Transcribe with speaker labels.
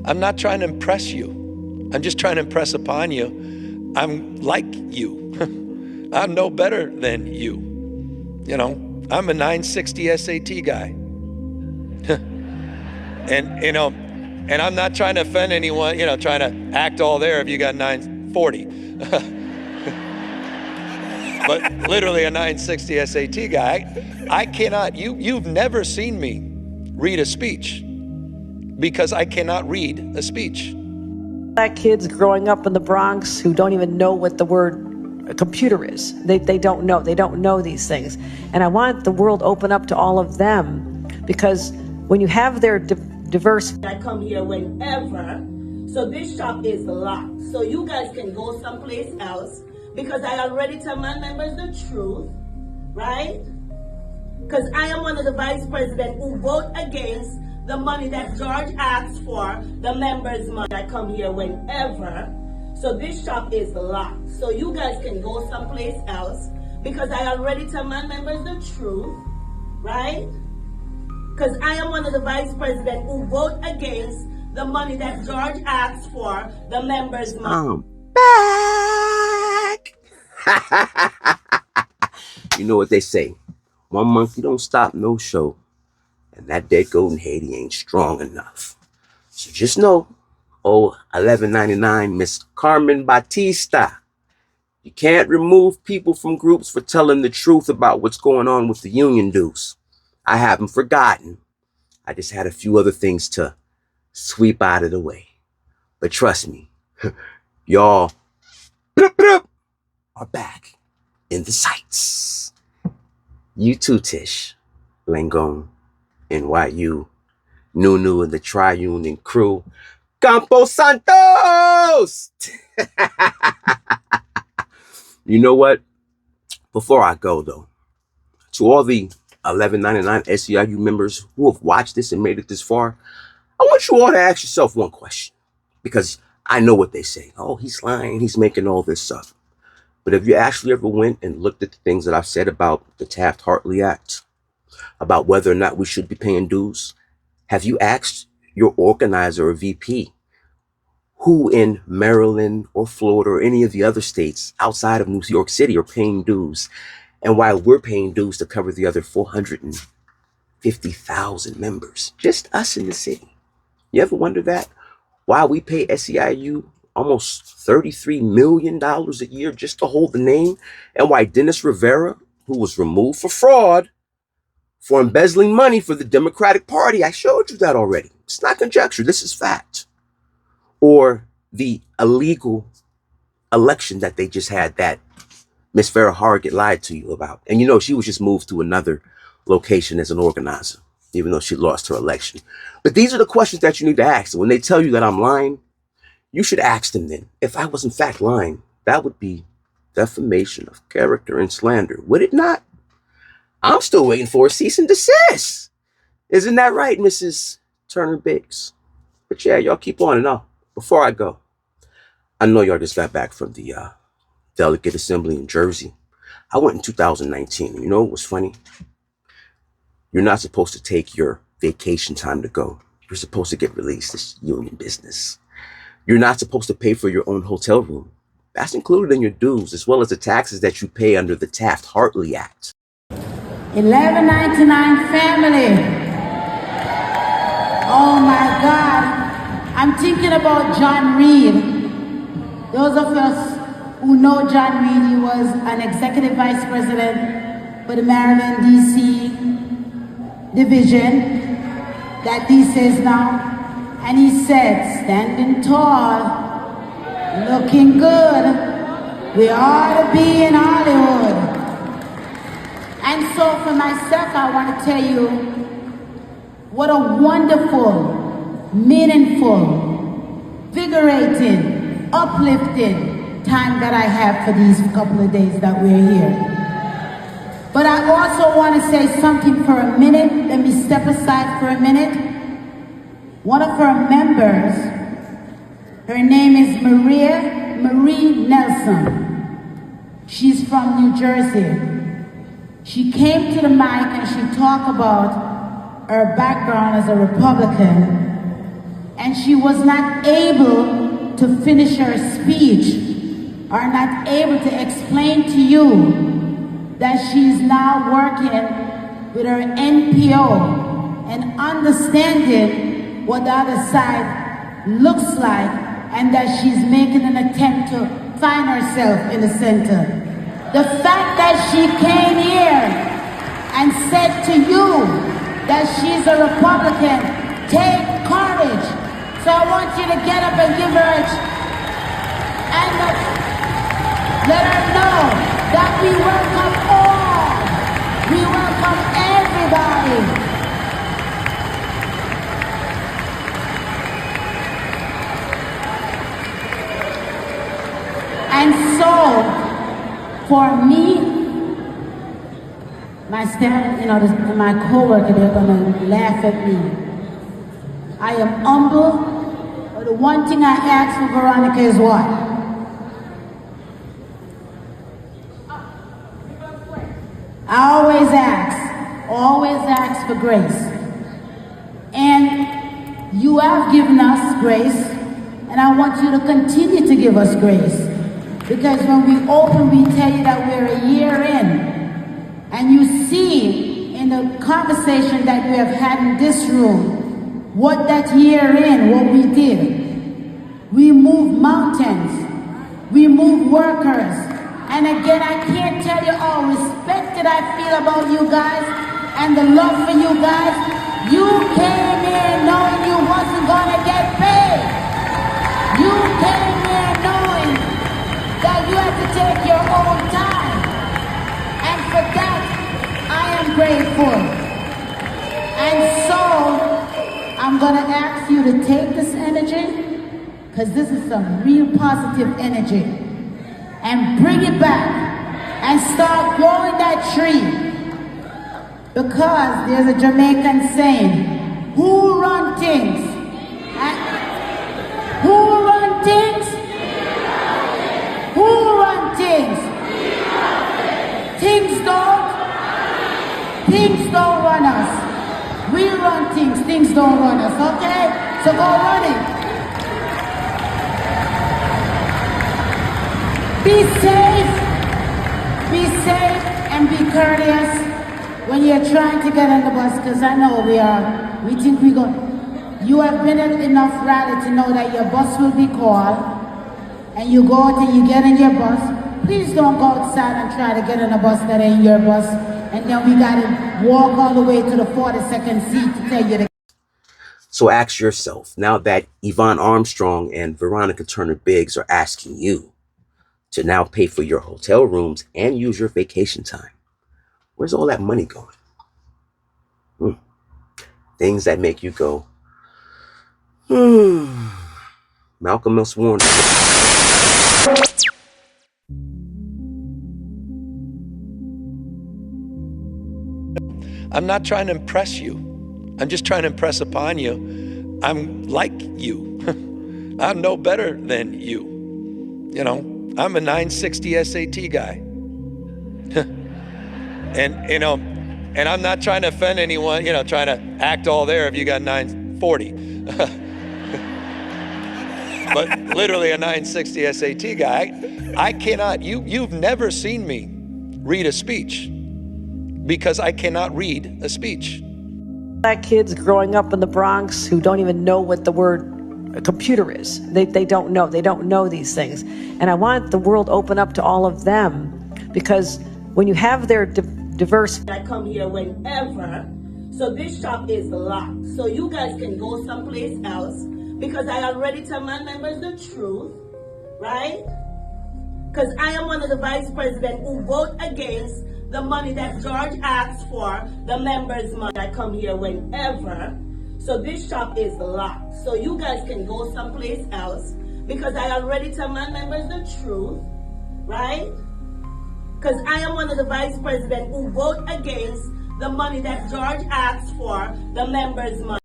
Speaker 1: I'm not trying to impress you. I'm just trying to impress upon you. I'm like you. I'm no better than you. You know, I'm a 960 SAT guy. And, you know, and I'm not trying to offend anyone, you know, trying to act all there if you got 940. But literally a 960 SAT guy. I cannot, you've never seen me read a speech because I cannot read a speech.
Speaker 2: Black kids growing up in the Bronx who don't even know what the word computer is. They don't know these things. And I want the world open up to all of them, because when you have their diverse...
Speaker 3: I come here whenever, so this shop is locked. So you guys can go someplace else, because I already tell my members the truth, right? Because I am one of the vice presidents who vote against the money that George asks for, the members' money. I come here whenever, so this shop is locked. So you guys can go someplace else, because I already tell my members the truth, right? Because I am one of the vice presidents who vote against the money that George asks for, the members' money.
Speaker 4: Back. You know what they say, one monkey don't stop no show, and that dead goat in Haiti ain't strong enough. So just know, oh, 1199 Miss Carmen Batista, you can't remove people from groups for telling the truth about what's going on with the union dues. I haven't forgotten. I just had a few other things to sweep out of the way. But trust me, y'all are back in the sights. You too, Tish, Langone, NYU, Nunu and the Triune and crew, Campo Santos! You know what? Before I go, though, to all the 1199 SEIU members who have watched this and made it this far, I want you all to ask yourself one question, because I know what they say. Oh, he's lying. He's making all this stuff. But have you actually ever went and looked at the things that I've said about the Taft-Hartley Act, about whether or not we should be paying dues? Have you asked your organizer or VP who in Maryland or Florida or any of the other states outside of New York City are paying dues, and why we're paying dues to cover the other 450,000 members, just us in the city? You ever wonder that? Why we pay SEIU almost $33 million a year just to hold the name, and why Dennis Rivera, who was removed for fraud, for embezzling money for the Democratic Party, I showed you that already. It's not conjecture, this is fact. Or the illegal election that they just had that Miss Farrah Hargett lied to you about. And you know, she was just moved to another location as an organizer, even though she lost her election. But these are the questions that you need to ask. And when they tell you that I'm lying, you should ask them then. If I was in fact lying, that would be defamation of character and slander, would it not? I'm still waiting for a cease and desist. Isn't that right, Mrs. Turner Biggs? But yeah, y'all keep on and on. Before I go, I know y'all just got back from the delegate assembly in Jersey. I went in 2019. You know what was funny? You're not supposed to take your vacation time to go. You're supposed to get released. It's union business. You're not supposed to pay for your own hotel room. That's included in your dues, as well as the taxes that you pay under the Taft-Hartley Act.
Speaker 5: 1199 family. Oh my God. I'm thinking about John Reed. Those of us who know John Reed, he was an executive vice president for the Maryland, D.C. division that DC is now. And he said, standing tall, looking good, we ought to be in Hollywood. And so for myself, I want to tell you what a wonderful, meaningful, invigorating, uplifting time that I have for these couple of days that we're here. But I also want to say something for a minute. Let me step aside for a minute. One of her members, her name is Marie Nelson. She's from New Jersey. She came to the mic and she talked about her background as a Republican and she was not able to finish her speech or not able to explain to you that she's now working with her NPO and understanding what the other side looks like, and that she's making an attempt to find herself in the center. The fact that she came here and said to you that she's a Republican, take courage. So I want you to get up and give her and let her know that we welcome all. We welcome everybody. And so, for me, my staff, my co-worker, they're gonna laugh at me. I am humble, but the one thing I ask for Veronica is what? I always ask for grace. And you have given us grace, and I want you to continue to give us grace. Because when we open, we tell you that we're a year in. And you see in the conversation that we have had in this room, what that year in, what we did. We moved mountains. We moved workers. And again, I can't tell you all respect that I feel about you guys and the love for you guys. You came here knowing you wasn't gonna get paid. You came here knowing that you have to take your own time. And for that, I am grateful. And so, I'm gonna ask you to take this energy, because this is some real positive energy, and bring it back and start growing that tree. Because there's a Jamaican saying, who run things? Who run things? Who run things? Things don't run us. We run things don't run us, okay? So go run it. Be safe and be courteous when you're trying to get on the bus, because I know we think we go. You have been at enough rally to know that your bus will be called, and you go out and you get in your bus. Please don't go outside and try to get on a bus that ain't your bus, and then we gotta walk all the way to the 42nd seat to tell you to.
Speaker 4: So ask yourself, now that Yvonne Armstrong and Veronica Turner Biggs are asking you to now pay for your hotel rooms and use your vacation time, where's all that money going? Things that make you go, Malcolm X warned.
Speaker 1: I'm not trying to impress you. I'm just trying to impress upon you, I'm like you. I'm no better than you. You know, I'm a 960 SAT guy. And I'm not trying to offend anyone, trying to act all there if you got 940. But literally a 960 SAT guy. I cannot, you've never seen me read a speech, because I cannot read a speech.
Speaker 2: Black kids growing up in the Bronx who don't even know what the word computer is. They don't know these things. And I want the world open up to all of them, because when you have their diverse.
Speaker 3: I come here whenever, so this shop is locked. So you guys can go someplace else, because I already tell my members the truth, right? Because I am one of the vice presidents who vote against the money that George asks for, the members' money. I come here whenever, so this shop is locked. So you guys can go someplace else, because I already tell my members the truth, right? Because I am one of the vice presidents who vote against the money that George asks for, the members' money.